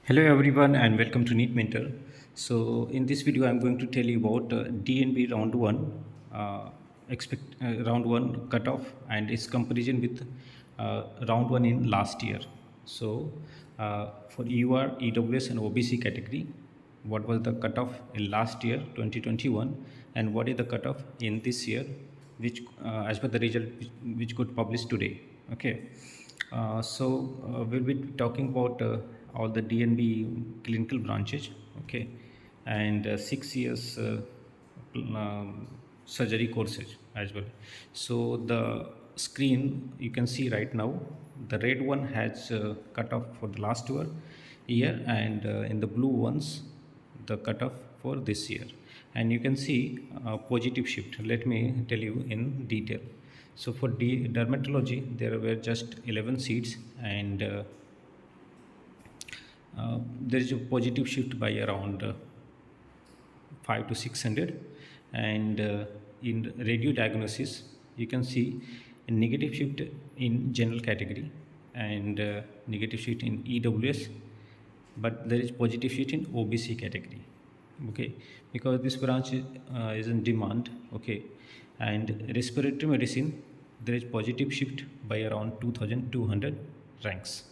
Hello everyone and welcome to NEET Mentor. So in this video I'm going to tell you about DNB round 1 round 1 cutoff and its comparison with round 1 in last year. So for UR, EWS and OBC category, what was the cutoff in last year 2021 and what is the cutoff in this year, which as per the result which got published today. Okay. We'll be talking about all the DNB clinical branches, okay, and 6 years surgery courses as well. So the screen you can see right now, the red one has cutoff for the last year, and in the blue ones, the cutoff for this year. And you can see positive shift. Let me tell you in detail. So for dermatology, there were just 11 seats, and there is a positive shift by around 5 to 600. And in radio diagnosis, you can see a negative shift in general category and negative shift in EWS, but there is positive shift in OBC category, okay, because this branch is in demand, okay. And respiratory medicine, there is positive shift by around 2200 ranks.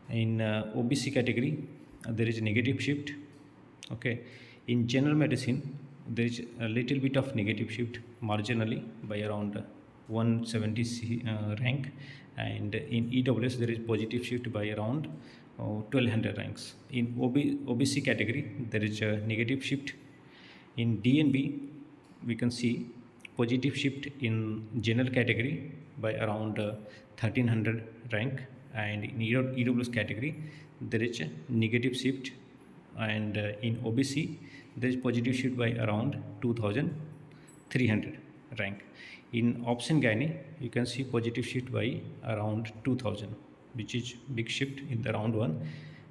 In OBC category, there is a negative shift, okay. In general medicine, there is a little bit of negative shift marginally by around 170 rank, and in EWS there is positive shift by around 1200 ranks. In OBC category, there is a negative shift. In DNB, we can see positive shift in general category by around 1300 rank, and in EWS category there is a negative shift, and in OBC there is positive shift by around 2300 rank. In option gynae, you can see positive shift by around 2000, which is big shift in the round 1.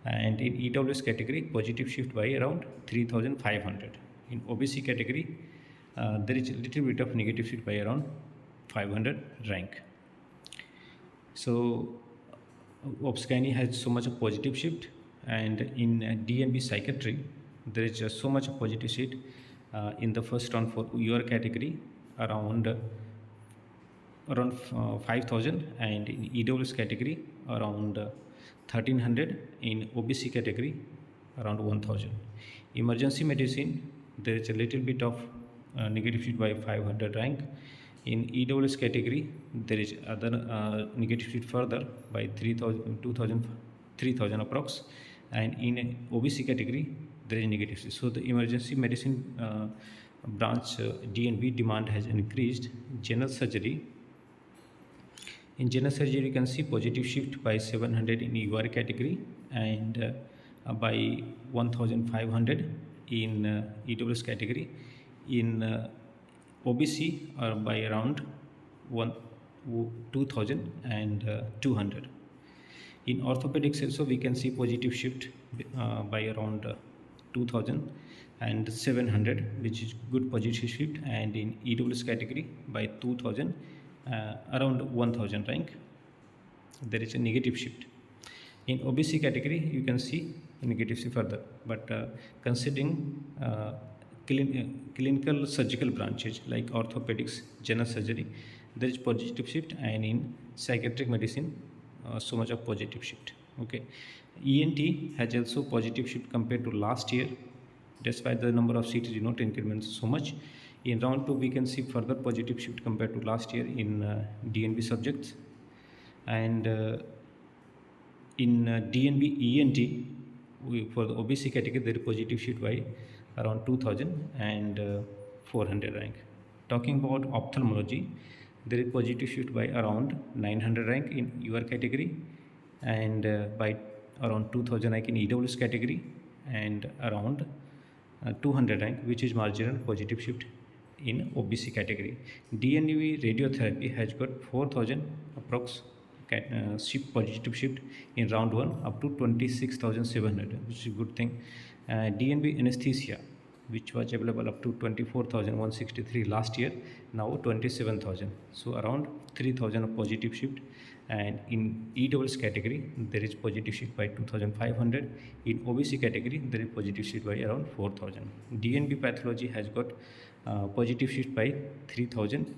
And in EWS category, positive shift by around 3500. In OBC category, there is a little bit of negative shift by around 500 rank. So Obscany has so much of positive shift, and in DNB psychiatry there is so much of positive shift in the first round for your category around 5000, and in EWS category around 1300, in OBC category around 1000. Emergency medicine, there is a little bit of negative shift by 500 rank. In EWS category, there is other negative shift further by 3000, 2000, 3000 approx, and in OBC category there is negative shift. So the emergency medicine branch DNB demand has increased. General surgery, in general surgery you can see positive shift by 700 in UR category, and by 1500 in EWS category. In OBC are by around 2200. In orthopedics also we can see positive shift by around 2700, which is good positive shift, and in EWS category by 2000, around 1000 rank, there is a negative shift. In OBC category you can see a negative shift further, but considering clinical surgical branches like orthopedics, general surgery, there is positive shift, and in psychiatric medicine so much of positive shift, okay. ENT has also positive shift compared to last year, despite the number of seats did not increment so much. In round 2 we can see further positive shift compared to last year in DNB subjects, and in DNB ENT, for the OBC category there is positive shift by around 2400 rank. Talking about ophthalmology, there is positive shift by around 900 rank in your category, and by around 2000 rank in EWS category, and around 200 rank, which is marginal positive shift in OBC category. DNB radiotherapy has got 4000 approx positive shift in round 1 up to 26700, which is a good thing. DNB anesthesia, which was available up to 24,163 last year, now 27,000. So around 3,000 of positive shift. And in EWS category, there is positive shift by 2,500. In OBC category, there is positive shift by around 4,000. DNB pathology has got positive shift by 3,000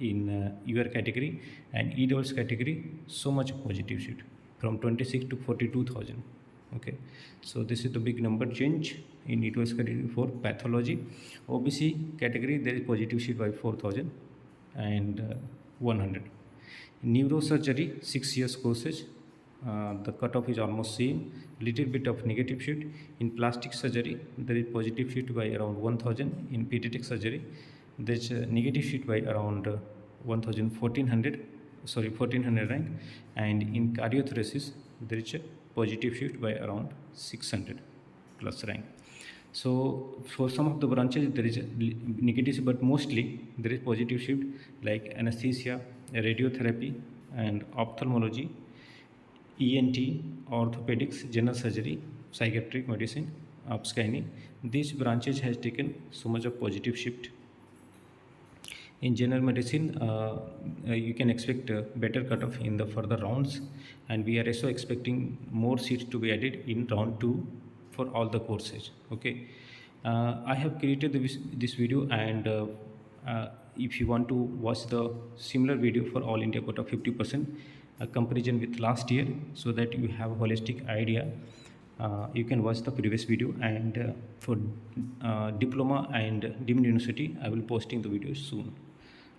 in UR category, and EWS category so much positive shift from 26 to 42,000. Okay, so this is the big number change in EWS category for pathology. OBC category, there is positive shift by 4,000 and 100. Neurosurgery 6 years courses, the cutoff is almost same, little bit of negative shift. In plastic surgery, there is positive shift by around 1000. In pediatric surgery, there is a negative shift by around 1400 rank. And in cardiothoracic, there is a positive shift by around 600 plus rank. So for some of the branches there is a negative shift, but mostly there is positive shift, like anesthesia, radiotherapy, and ophthalmology, ENT, orthopedics, general surgery, psychiatric medicine, obsgyny. These branches has taken so much of positive shift. In general medicine, you can expect a better cutoff in the further rounds, and we are also expecting more seats to be added in round 2 for all the courses. Okay, I have created this video, and if you want to watch the similar video for all India quota 50%, a comparison with last year, so that you have a holistic idea, you can watch the previous video. And for diploma and deemed university, I will posting the videos soon.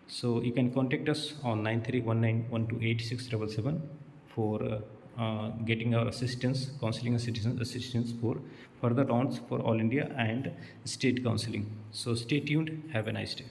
So you can contact us on 9319128677 for getting our assistance, counseling and citizen assistance for further rounds for all India and state counseling. So stay tuned. Have a nice day.